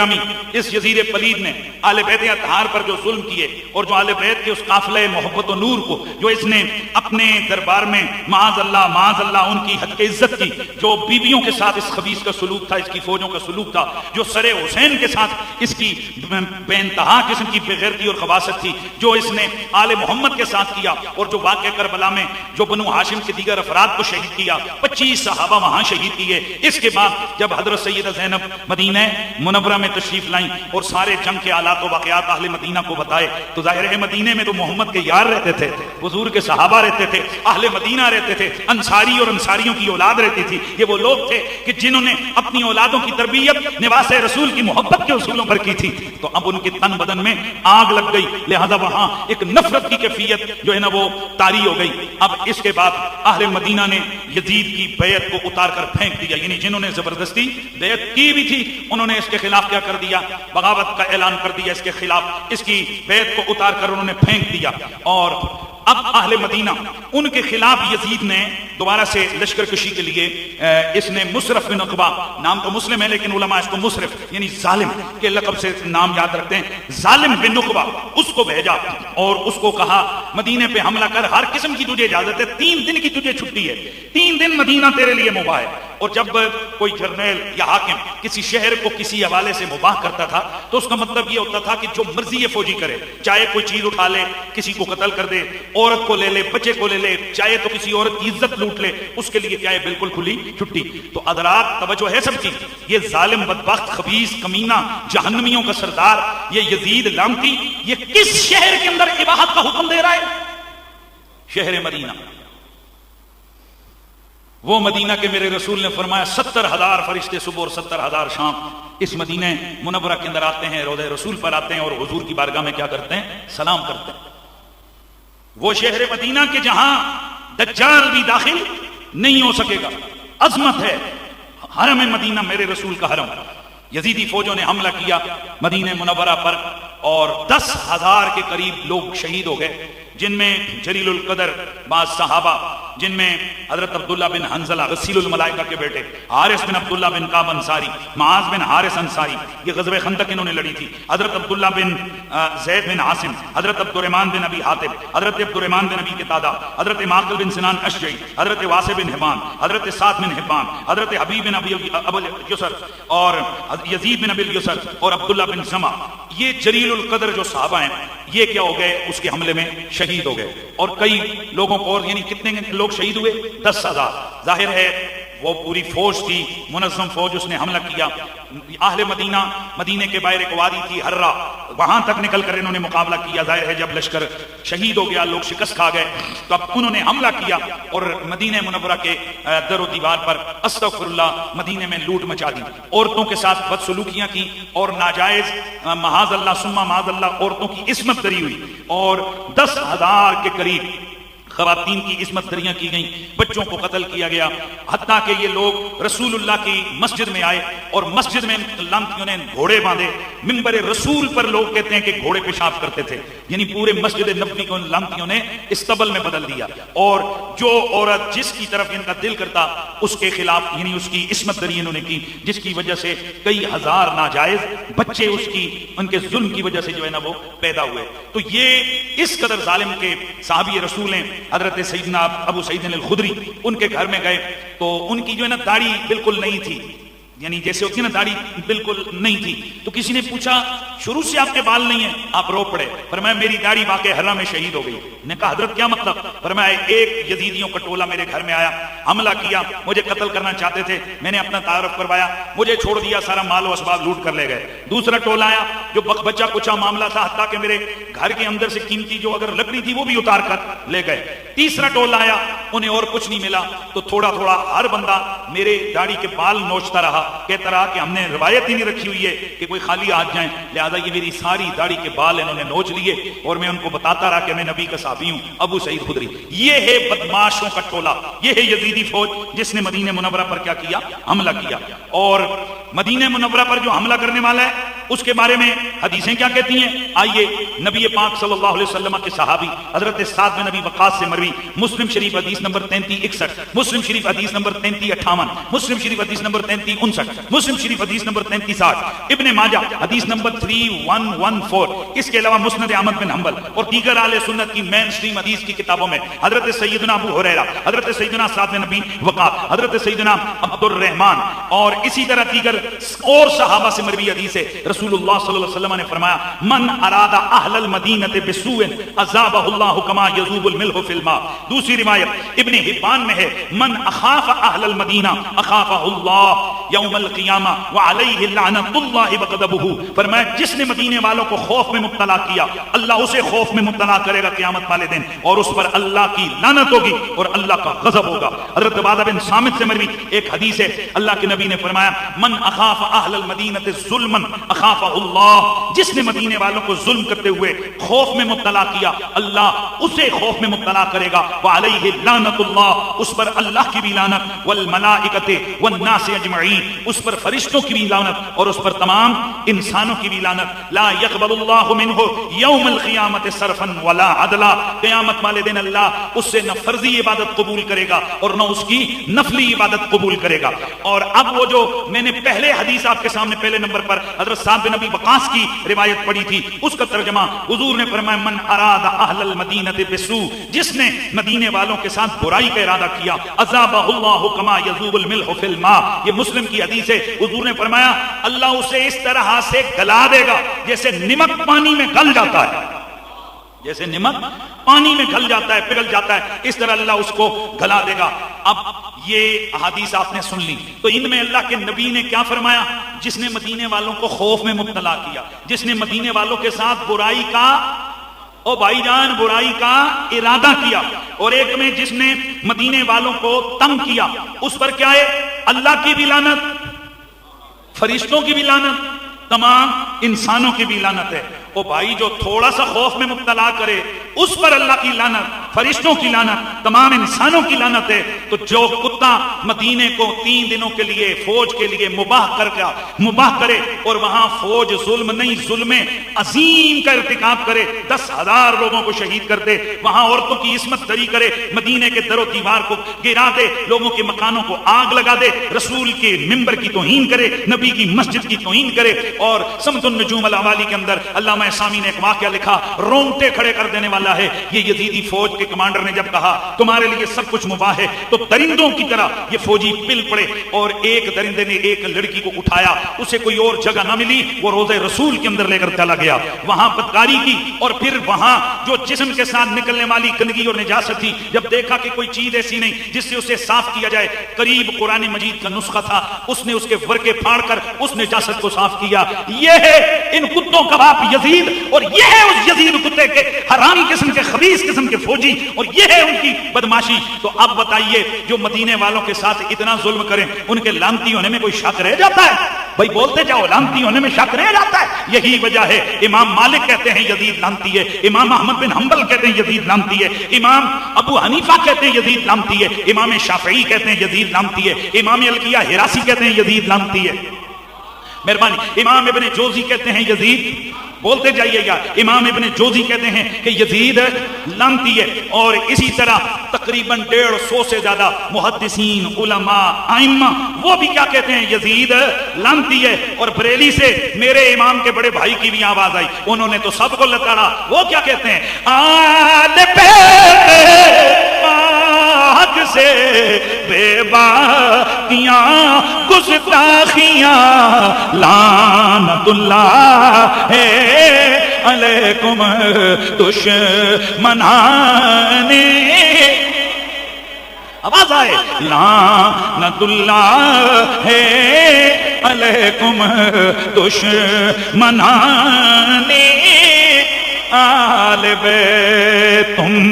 اس یزید پلید نے اہل بیت اطہار پر جو ظلم کیے اور جو اہل بیت کے اس قافلہ محبت و نور کو جو اس نے اپنے دربار میں معاذ اللہ ان کی حد عزت کی، جو بیویوں کے ساتھ اس خبیث کا سلوک تھا، اس کی فوجوں کا سلوک تھا، جو سر حسین کے ساتھ اس کی بے انتہا قسم کی بغیرتی اور خباثت تھی، جو اس نے آل محمد کے ساتھ کیا، اور جو واقعہ کربلا میں جو بنو ہاشم کے دیگر افراد کو شہید کیا، 25 صحابہ وہاں شہید کیے۔ اس کے بعد جب حضرت سیدہ زینب مدینہ منورہ میں تشریف لائیں اور سارے جنگ کے آلات و واقعات اہل مدینہ کو بتائے، تو ظاہر ہے مدینے میں تو محمد کے یار رہتے تھے، حضور کے صحابہ رہتے تھے، اہل مدینہ رہتے تھے، انصاری اور انصاریوں کی اولاد رہتی تھی۔ یہ وہ لوگ تھے کہ جنہوں نے اپنی اولادوں کی تربیت نواس رسول کی محبت کے اصولوں پر کی تھی، تو اب ان کے تن بدن میں آگ لگ گئی، لہذا وہاں ایک نفرت کی کیفیت جو ہے نا وہ طاری ہو گئی۔ اب اس کے بعد اہل مدینہ نے یزید کی بیعت کو اتار کر پھینک دیا، یعنی جنہوں نے زبردستی بیعت کی بھی تھی انہوں نے اس کے خلاف کیا کر دیا، بغاوت کا اعلان کر دیا، اس کے خلاف اس کی بیعت کو اتار کر انہوں نے پھینک دیا۔ اور اب اہل مدینہ ان کے خلاف یزید نے دوبارہ سے لشکر کشی کے لیے اس نے مصرف بن عقبہ، نام تو مسلم ہے لیکن علماء اس کو مصرف یعنی ظالم کے لقب سے نام یاد رکھتے ہیں، ظالم بن عقبہ، اس کو بھیجا اور اس کو کہا مدینے پہ حملہ کر، ہر قسم کی تجھے اجازت ہے، 3 دن کی تجھے چھٹی ہے، 3 دن مدینہ تیرے لیے مباح ہے۔ اور جب کوئی جرنیل یا حاکم کسی شہر کو کسی حوالے سے مباح کرتا تھا تو اس کا مطلب یہ ہوتا تھا کہ جو مرضی فوجی کرے، چاہے کوئی چیز اٹھا لے، کسی کو قتل کر دے، عورت کو لے لے، بچے کو لے لے، چاہے تو کسی عورت کی عزت لوٹ لے، اس کے لیے کیا ہے بالکل کھلی چھٹی۔ تو حضرات توجہ ہے سب کی، یہ ظالم بدبخت خبیث کمینہ جہنمیوں کا سردار یہ یزید لعنتی یہ کس شہر کے اندر اباحت کا حکم دے رہا ہے؟ شہر مدینہ، وہ مدینہ کے میرے رسول نے فرمایا 70,000 فرشتے صبح اور 70,000 شام اس مدینہ منورہ کے اندر آتے ہیں، روضہ رسول پر آتے ہیں اور حضور کی بارگاہ میں کیا کرتے ہیں؟ سلام کرتے ہیں۔ وہ شہر مدینہ کے جہاں دجال بھی داخل نہیں ہو سکے گا، عظمت ہے حرم مدینہ، میرے رسول کا حرم۔ یزیدی فوجوں نے حملہ کیا مدینہ منورہ پر اور 10,000 کے قریب لوگ شہید ہو گئے، جن میں جلیل القدر بعض صحابہ، جن میں حضرت عبداللہ بن حنزلہ غسیل الملائکہ کے بیٹے، حارث بن عبداللہ بن کعب انصاری، معاذ بن حارث انصاری، یہ غزوہ خندق انہوں نے لڑی تھی، حضرت عبداللہ بن زید بن عاصم، حضرت عبد الرحمن بن ابی حاتم، حضرت عبد الرحمن بن ابی قتادہ، حضرت معقل بن سنان اشجعی، حضرت واسع بن حبان، حضرت سعد بن حبان، حضرت حبیب بن ابو الیسر اور یزید بن ابی الیسر اور عبداللہ بن زمع، یہ جلیل القدر جو صحابہ ہیں یہ کیا ہو گئے؟ اس کے حملے میں شہید ہو گئے۔ اور کئی لوگوں کو، اور یعنی کتنے لوگ شہید ہوئے؟ 10,000۔ ظاہر ہے وہ پوری فوج تھی، منظم فوج، اس نے حملہ کیا۔ اہل مدینہ، مدینے کے باہر ایک وادی تھی ہرہ، وہاں تک نکل کر انہوں نے مقابلہ کیا۔ ظاہر ہے جب لشکر شہید ہو گیا، لوگ شکست کھا گئے، تو اب انہوں نے حملہ کیا اور مدینہ منورہ کے در و دیوار پر استغفر اللہ مدینے میں لوٹ مچا دی، عورتوں کے ساتھ بدسلوکیاں کی اور ناجائز معاذ اللہ ثم معاذ اللہ عورتوں کی عصمت دری ہوئی، اور 10,000 کے قریب خواتین کی عصمت دریاں کی گئیں، بچوں کو قتل کیا گیا، حتیٰ کہ یہ لوگ رسول اللہ کی مسجد میں آئے اور مسجد میں لعنتیوں نے گھوڑے باندھے، منبر رسول پر لوگ کہتے ہیں کہ گھوڑے پیشاب کرتے تھے، یعنی پورے مسجد نبوی کو لعنتیوں نے استبل میں بدل دیا، اور جو عورت جس کی طرف ان کا دل کرتا اس کے خلاف یعنی اس کی عصمت دری انہوں نے کی، جس کی وجہ سے کئی ہزار ناجائز بچے اس کی ان کے ظلم کی وجہ سے جو ہے نا وہ پیدا ہوئے۔ تو یہ اس قدر ظالم کے صحابی رسول ہیں۔ حضرت سیدنا ابو سعید الخدری ان کے گھر میں گئے تو ان کی جو ہے نا داڑھی بالکل نہیں تھی، یعنی جیسے ہوتی ہے نا داڑھی بالکل نہیں تھی، تو کسی نے پوچھا شروع سے آپ کے بال نہیں ہیں؟ آپ رو پڑے، فرمایا میری داڑھی واقع حرہ میں شہید ہو گئی۔ نے کہا حضرت کیا مطلب؟ فرمایا ایک یزیدیوں کا ٹولہ میرے گھر میں آیا، حملہ کیا، مجھے قتل کرنا چاہتے تھے، میں نے اپنا تعارف کروایا، مجھے چھوڑ دیا، سارا مال و اسباب لوٹ کر لے گئے۔ دوسرا ٹولہ آیا جو بچہ کچا معاملہ تھا، حتیٰ کہ میرے گھر کے اندر سے قیمتی جو اگر لکڑی تھی وہ بھی اتار کر لے گئے۔ تیسرا ٹولہ آیا، انہیں اور کچھ نہیں ملا، تو تھوڑا تھوڑا ہر بندہ میرے داڑھی کے بال نوچتا رہا، کہتا رہا کہ ہم نے روایت ہی نہیں رکھی ہوئی ہے کہ کوئی خالی ہاتھ جائیں، لہذا یہ میری ساری داڑھی کے بال انہوں نے نوچ لیے، اور میں ان کو بتاتا رہا کہ میں نبی کا صحابی ہوں، ابو سعید خدری۔ یہ ہے بدماشوں کا ٹولہ، یہ ہے یزیدی فوج جس نے مدینہ منورہ پر کیا کیا؟ حملہ کیا۔ اور مدینہ منورہ پر جو حملہ کرنے والا ہے اس کے بارے میں حدیثیں کیا کہتی ہیں؟ آئیے نبی پاک صلی اللہ علیہ وسلم کے صحابی حضرت سعد بن نبی وقاص سے مروی، مسلم شریف حدیث نمبر 3361، مسلم شریف حدیث نمبر 3358، مسلم شریف حدیث نمبر 3359، مسلم شریف حدیث نمبر 3360، ابن ماجہ حدیث نمبر 3114، اس کے علاوہ مسند احمد بن حنبل اور دیگر اہل سنت کی مین سٹریم حدیث کی کتابوں میں حضرت سیدنا ابو ہریرہ، حضرت سیدنا سعد بن نبی وقاص، حضرت سیدنا عبد الرحمن اور اسی طرح دیگر اور صحابہ سے مروی حدیث ہے، رسول اللہ صلی اللہ علیہ وسلم نے فرمایا من اراد اہل المدینہ بسوء عذابہ اللہ کما یذوب الملح فی الماء۔ دوسری روایت ابن حبان میں ہے من اخاف اہل المدینہ اخافہ اللہ یوم القیامہ وعلیہ لعنۃ اللہ وغضبہ، فرمایا جس نے مدینے والوں کو خوف میں مبتلا کیا اللہ اسے خوف میں مبتلا کرے گا قیامت والے دن، اور اس پر اللہ کی لعنت ہوگی اور اللہ کا غضب ہوگا۔ حضرت عبادہ بن صامت سے مروی ایک حدیث ہے، اللہ کے نبی نے فرمایا من اخاف اہل المدینہ ظلما اخافہ اللہ، جس نے مدینے والوں کو ظلم کرتے ہوئے خوف میں مبتلا کیا اللہ اسے خوف میں مبتلا کرے گا، وعلیہ لعنت اللہ، اس پر اللہ کی بھی لعنت، والملائکۃ والناس اجمعین، اس پر فرشتوں کی بھی لعنت اور اس پر تمام انسانوں کی بھی لعنت۔ لا يقبل اللہ منہ یوم القیامت صرفا ولا عدلا، قیامت والے دن اللہ اس سے نہ فرضی عبادت قبول کرے گا اور نہ اس کی نفلی عبادت قبول کرے گا۔ اور اب وہ جو میں نے پہلے حدیث آپ کے سامنے پہلے نمبر پر حضرت سعد بن نبی وقاص کی روایت پڑھی تھی، اس کا ترجمہ حضور نے فرمایا من اراد اہل المدینہ بسوء، جس نے مدینے والوں کے ساتھ برائی کا ارادہ کیا عذابہ اللہ کما یذوب الملح فی الماء، یہ مسلم کی حدیث ہے، حضور نے فرمایا اللہ اسے اس طرح سے گلا دے گا جیسے نمک پانی میں گل جاتا ہے، جیسے نمک پانی میں گل جاتا ہے پگھل جاتا ہے، اس طرح اللہ اس کو گلا دے گا۔ اب یہ احادیث آپ نے سن لی، تو ان میں اللہ کے نبی نے کیا فرمایا؟ جس نے مدینے والوں کو خوف میں مبتلا کیا، جس نے مدینے والوں کے ساتھ برائی کا او بھائی جان برائی کا ارادہ کیا، اور ایک میں جس نے مدینے والوں کو تنگ کیا، اس پر کیا ہے؟ اللہ کی بھی لعنت، فرشتوں کی بھی لعنت، تمام انسانوں کی بھی لعنت ہے۔ او بھائی جو تھوڑا سا خوف میں مبتلا کرے اس پر اللہ کی لعنت، فرشتوں کی لعنت، تمام انسانوں کی لعنت ہے۔ تو جو کتا مدینے کو 3 دنوں کے لیے فوج کے لیے مباح کرے اور وہاں فوج ظلم نہیں ظلم عظیم کا ارتکاب کرے، 10,000 لوگوں کو شہید کر دے، وہاں عورتوں کی عصمت دری کرے، مدینے کے در و دیوار کو گرا دے، لوگوں کے مکانوں کو آگ لگا دے، رسول کے منبر کی توہین کرے، نبی کی مسجد کی توہین کرے، اور سمت النجوم الاوالی کے اندر علامہ اسامی نے ایک واقعہ لکھا رونگٹے کھڑے کر دینے والا ہے۔ یہ یزیدی فوج کے کمانڈر نے جب کہا تمہارے لیے سب کچھ مباح ہے، تو درندوں کی طرح یہ فوجی پل پڑے، اور ایک درندے نے ایک لڑکی کو اٹھایا، اسے کوئی اور جگہ نہ ملی، وہ روضہ رسول کے اندر لے کر چلا گیا، وہاں بدکاری کی، اور پھر وہاں جو جسم کے ساتھ نکلنے والی گندگی اور نجاست تھی، جب دیکھا کہ کوئی چیز ایسی نہیں جس سے اسے صاف کیا جائے، قریب قرآن مجید کا نسخہ تھا، اس نے اس کے ورقے پھاڑ کر اس نجاست کو صاف کیا۔ یہ ہے ان کتوں کا باپ یزید، اور یہ ہے اس یزید کتے کے حرامی قسم کے خبیث قسم کے فوجی، اور یہ ہے ان کی بدماشی۔ تو اب بتائیے جو مدینے والوں کے ساتھ اتنا ظلم کریں ان کے لعنتی ہونے میں کوئی شک رہ جاتا ہے؟ بھائی بولتے جاؤ، لعنتی ہونے میں شک رہ جاتا ہے؟ یہی وجہ ہے امام مالک کہتے ہیں یزید لعنتی ہے، امام احمد بن حنبل کہتے ہیں یزید لعنتی ہے، امام ابو حنیفہ کہتے ہیں یزید لعنتی ہے، امام شافعی کہتے ہیں یزید لعنتی ہے، امام القیہ ہراسی کہتے ہیں یزید لعنتی ہے، مہربانی، امام ابن جوزی کہتے ہیں یزید، بولتے جائیے گا، امام ابن جوزی کہتے ہیں کہ یزید لعنتی ہے، اور اسی طرح تقریباً 150 سے زیادہ محدثین علماء ائمہ وہ بھی کیا کہتے ہیں؟ یزید لعنتی ہے۔ اور بریلی سے میرے امام کے بڑے بھائی کی بھی آواز آئی، انہوں نے تو سب کو لتاڑا، وہ کیا کہتے ہیں؟ آل پاک سے بے باقیاں گستاخیاں لعنت اللہ ہے علیکم دشمنان، آواز آئے، لعنت اللہ ہے علیکم دشمنان آل بیت تم